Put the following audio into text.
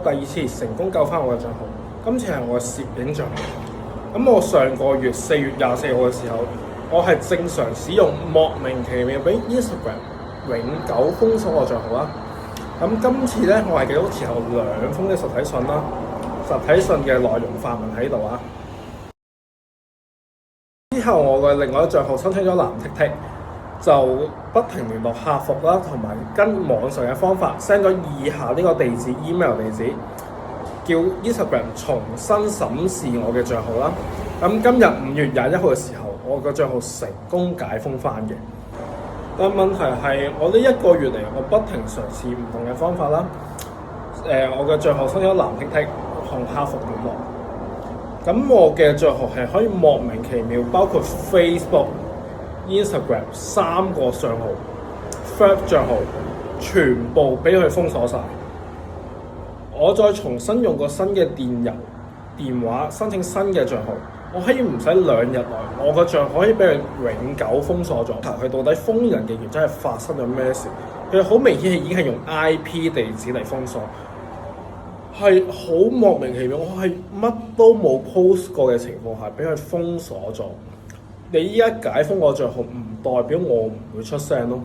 第二次成功救翻我嘅賬號，今次係我嘅攝影賬號。咁我上個月4月24號嘅時候，我係正常使用，莫名其妙俾 Instagram 永久封鎖我賬號啦。咁今次咧，我係記到前後2封嘅實體信啦，實體信嘅內容範文喺度啊。之後我嘅另外一個賬號申請咗藍剔剔，就不停聯絡客服啦，同埋跟網上嘅方法 send 咗以下呢個地址 email 地址，叫 Instagram 重新審視我嘅賬號啦。咁今日5月21號嘅時候，我個賬號成功解封翻嘅。但問題係我呢1個月嚟，我不停嘗試唔同嘅方法啦。我嘅賬號申請咗藍剔剔，同客服聯絡。咁我嘅賬號係可以莫名其妙，包括 Facebook、Instagram 3個賬號、Third 賬號，全部俾佢封鎖晒。我再重新用個新嘅電郵、電話申請新嘅賬號，我可以唔使2日內，我個賬號可以俾佢永久封鎖咗。佢到底封人嘅原因係發生咗咩事？佢好明顯係已經係用 IP 地址嚟封鎖。係好莫名其妙，我係乜都冇 post 過嘅情況下，俾佢封鎖咗。你依家解封我賬號，唔代表我唔會出聲咯。